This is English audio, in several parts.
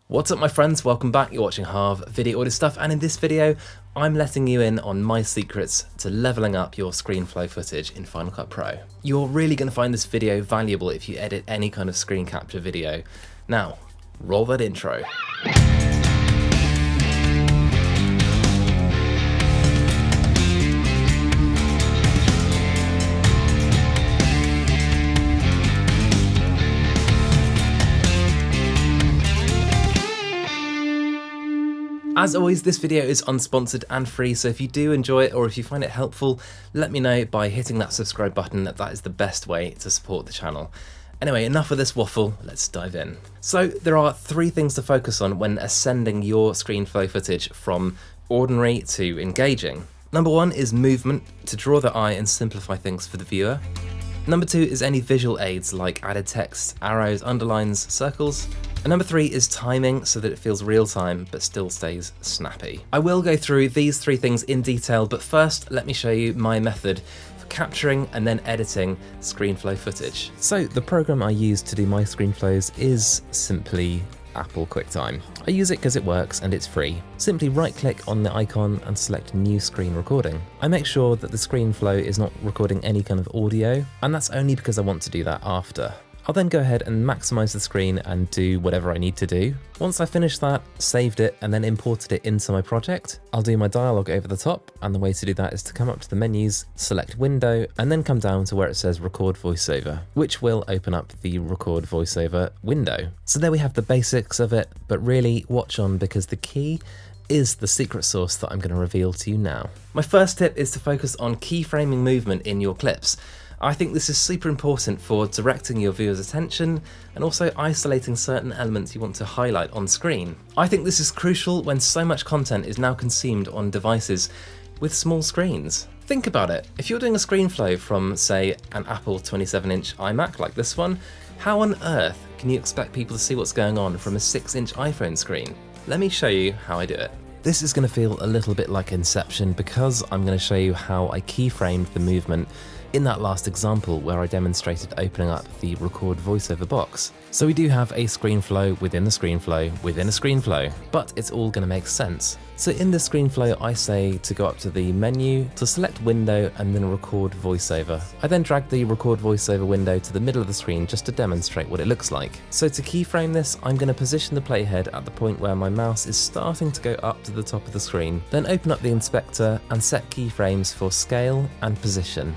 What's up my friends, welcome back, you're watching Harv Video Audio Stuff, and in this video I'm letting you in on my secrets to leveling up your ScreenFlow footage in Final Cut Pro. You're really going to find this video valuable if you edit any kind of screen capture video. Now, roll that intro. As always, this video is unsponsored and free, so if you do enjoy it or if you find it helpful, let me know by hitting that subscribe button. That is the best way to support the channel. Anyway, enough of this waffle, let's dive in. So there are three things to focus on when ascending your ScreenFlow footage from ordinary to engaging. Number one is movement, to draw the eye and simplify things for the viewer. Number two is any visual aids like added text, arrows, underlines, circles. And number three is timing, so that it feels real time but still stays snappy. I will go through these three things in detail, but first let me show you my method for capturing and then editing ScreenFlow footage. So the program I use to do my ScreenFlows is simply Apple QuickTime. I use it because it works and it's free. Simply right click on the icon and select new screen recording. I make sure that the ScreenFlow is not recording any kind of audio, and that's only because I want to do that after. I'll then go ahead and maximize the screen and do whatever I need to do. Once I finished that, saved it, and then imported it into my project, I'll do my dialogue over the top, and the way to do that is to come up to the menus, select Window, and then come down to where it says Record Voiceover, which will open up the Record Voiceover window. So there we have the basics of it, but really watch on because the key is the secret sauce that I'm going to reveal to you now. My first tip is to focus on keyframing movement in your clips. I think this is super important for directing your viewers' attention and also isolating certain elements you want to highlight on screen. I think this is crucial when so much content is now consumed on devices with small screens. Think about it, if you're doing a ScreenFlow from, say, an Apple 27-inch iMac like this one, how on earth can you expect people to see what's going on from a 6-inch iPhone screen? Let me show you how I do it. This is going to feel a little bit like Inception because I'm going to show you how I keyframed the movement in that last example where I demonstrated opening up the Record Voiceover box. So we do have a ScreenFlow within a ScreenFlow within a ScreenFlow, but it's all going to make sense. So in the ScreenFlow I say to go up to the menu, to select Window and then Record Voiceover. I then drag the Record Voiceover window to the middle of the screen just to demonstrate what it looks like. So to keyframe this, I'm going to position the playhead at the point where my mouse is starting to go up to the top of the screen, then open up the inspector and set keyframes for scale and position.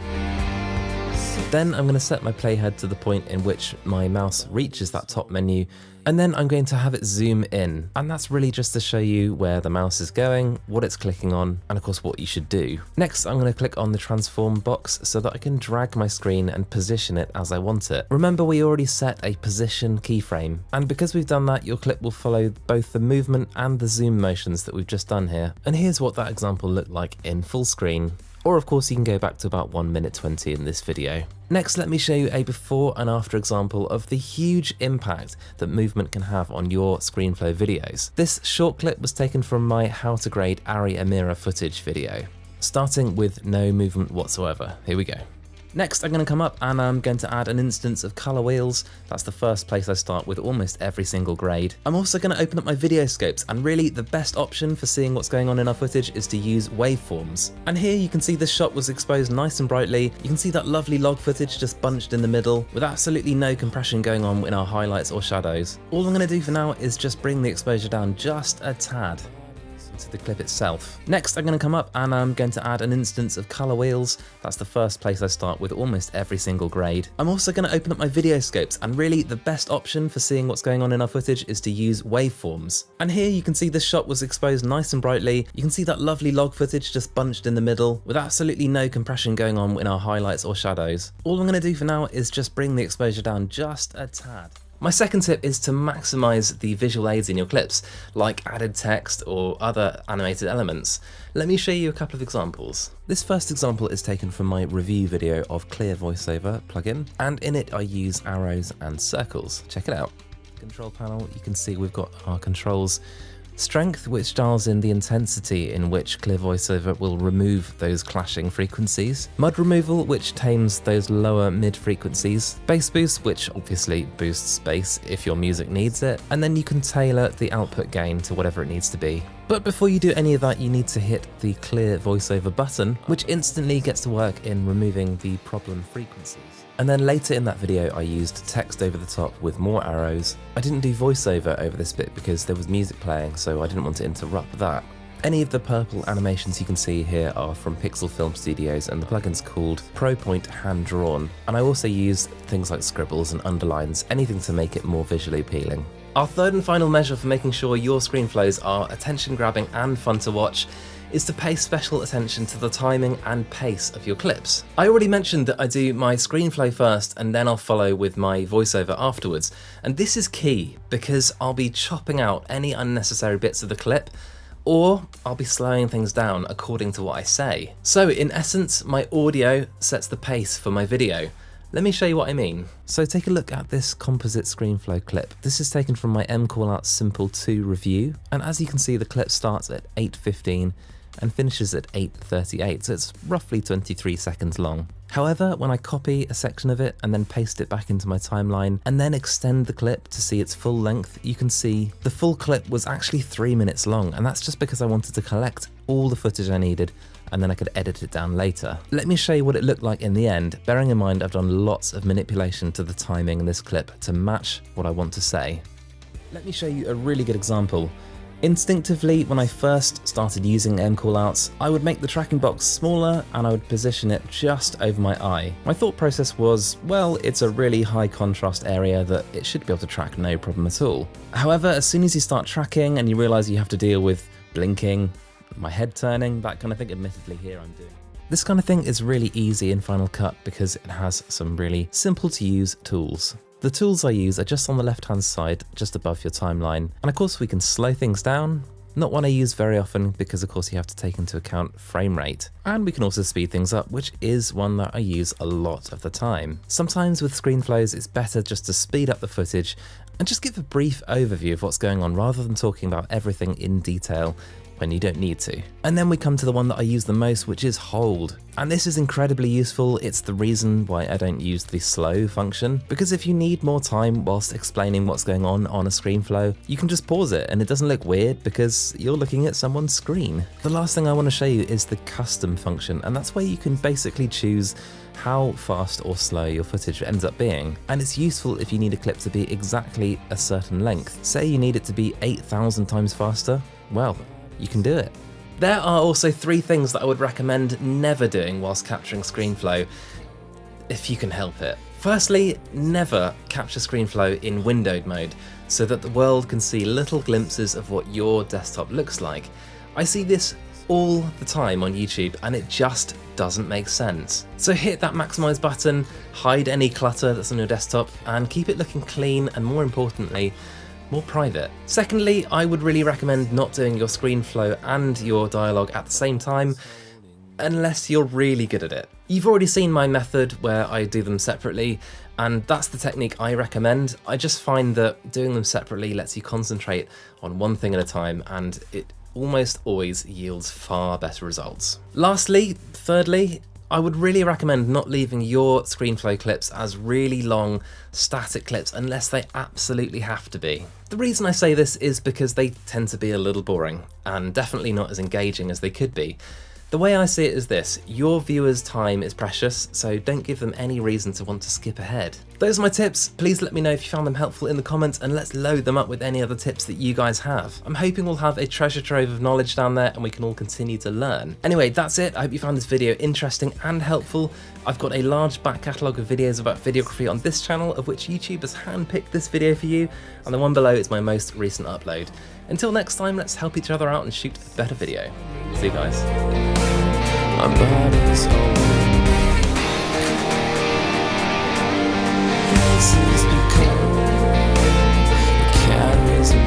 Then I'm going to set my playhead to the point in which my mouse reaches that top menu, and then I'm going to have it zoom in. And that's really just to show you where the mouse is going, what it's clicking on, and of course what you should do. Next, I'm going to click on the transform box so that I can drag my screen and position it as I want it. Remember, we already set a position keyframe, and because we've done that, your clip will follow both the movement and the zoom motions that we've just done here. And here's what that example looked like in full screen. Or of course you can go back to about 1 minute 20 in this video. Next, let me show you a before and after example of the huge impact that movement can have on your ScreenFlow videos. This short clip was taken from my how to grade ARRI Amira footage video, starting with no movement whatsoever. Here we go. Next, I'm going to come up and I'm going to add an instance of color wheels. That's the first place I start with almost every single grade. I'm also going to open up my video scopes, and really the best option for seeing what's going on in our footage is to use waveforms. And here you can see this shot was exposed nice and brightly. You can see that lovely log footage just bunched in the middle with absolutely no compression going on in our highlights or shadows. All I'm going to do for now is just bring the exposure down just a tad to the clip itself. Next, I'm going to come up and I'm going to add an instance of color wheels. That's the first place I start with almost every single grade. I'm also going to open up my video scopes, and really the best option for seeing what's going on in our footage is to use waveforms. And here you can see this shot was exposed nice and brightly. You can see that lovely log footage just bunched in the middle with absolutely no compression going on in our highlights or shadows. All I'm going to do for now is just bring the exposure down just a tad. My second tip is to maximize the visual aids in your clips, like added text or other animated elements. Let me show you a couple of examples. This first example is taken from my review video of Clear Voiceover plugin, and in it I use arrows and circles. Check it out. Control panel, you can see we've got our controls Strength, which dials in the intensity in which Clear VoiceOver will remove those clashing frequencies. Mud removal, which tames those lower mid frequencies. Bass boost, which obviously boosts bass if your music needs it. And then you can tailor the output gain to whatever it needs to be. But before you do any of that, you need to hit the Clear VoiceOver button, which instantly gets to work in removing the problem frequencies. And then later in that video, I used text over the top with more arrows. I didn't do voiceover over this bit because there was music playing, so I didn't want to interrupt that. Any of the purple animations you can see here are from Pixel Film Studios, and the plugin's called ProPoint Hand Drawn. And I also used things like scribbles and underlines, anything to make it more visually appealing. Our third and final measure for making sure your ScreenFlows are attention-grabbing and fun to watch is to pay special attention to the timing and pace of your clips. I already mentioned that I do my ScreenFlow first and then I'll follow with my voiceover afterwards. And this is key because I'll be chopping out any unnecessary bits of the clip, or I'll be slowing things down according to what I say. So in essence, my audio sets the pace for my video. Let me show you what I mean. So take a look at this composite ScreenFlow clip. This is taken from my mCallouts Simple 2 review. And as you can see, the clip starts at 8:15 and finishes at 8:38, so it's roughly 23 seconds long. However, when I copy a section of it and then paste it back into my timeline and then extend the clip to see its full length, you can see the full clip was actually 3 minutes long, and that's just because I wanted to collect all the footage I needed and then I could edit it down later. Let me show you what it looked like in the end, bearing in mind I've done lots of manipulation to the timing in this clip to match what I want to say. Let me show you a really good example. Instinctively, when I first started using mCallouts, I would make the tracking box smaller and I would position it just over my eye. My thought process was, well, it's a really high contrast area that it should be able to track no problem at all. However, as soon as you start tracking and you realize you have to deal with blinking, my head turning, that kind of thing, admittedly here I'm doing. This kind of thing is really easy in Final Cut because it has some really simple to use tools. The tools I use are just on the left hand side, just above your timeline. And of course we can slow things down, not one I use very often because of course you have to take into account frame rate. And we can also speed things up, which is one that I use a lot of the time. Sometimes with ScreenFlows it's better just to speed up the footage and just give a brief overview of what's going on rather than talking about everything in detail when you don't need to. And then we come to the one that I use the most, which is hold. And this is incredibly useful. It's the reason why I don't use the slow function, because if you need more time whilst explaining what's going on a ScreenFlow, you can just pause it and it doesn't look weird because you're looking at someone's screen. The last thing I want to show you is the custom function, and that's where you can basically choose how fast or slow your footage ends up being. And it's useful if you need a clip to be exactly a certain length. Say you need it to be 8,000 times faster, well, you can do it. There are also 3 things that I would recommend never doing whilst capturing ScreenFlow, if you can help it. Firstly, never capture ScreenFlow in windowed mode, so that the world can see little glimpses of what your desktop looks like. I see this all the time on YouTube and it just doesn't make sense. So hit that maximize button, hide any clutter that's on your desktop, and keep it looking clean and, more importantly, more private. Secondly, I would really recommend not doing your ScreenFlow and your dialogue at the same time, unless you're really good at it. You've already seen my method where I do them separately, and that's the technique I recommend. I just find that doing them separately lets you concentrate on one thing at a time, and it almost always yields far better results. Thirdly, I would really recommend not leaving your ScreenFlow clips as really long, static clips unless they absolutely have to be. The reason I say this is because they tend to be a little boring, and definitely not as engaging as they could be. The way I see it is this: your viewers' time is precious, so don't give them any reason to want to skip ahead. Those are my tips. Please let me know if you found them helpful in the comments, and let's load them up with any other tips that you guys have. I'm hoping we'll have a treasure trove of knowledge down there and we can all continue to learn. Anyway, that's it. I hope you found this video interesting and helpful. I've got a large back catalogue of videos about videography on this channel, of which YouTube has handpicked this video for you, and the one below is my most recent upload. Until next time, let's help each other out and shoot a better video. See you guys. My body's open. This is because it carries me.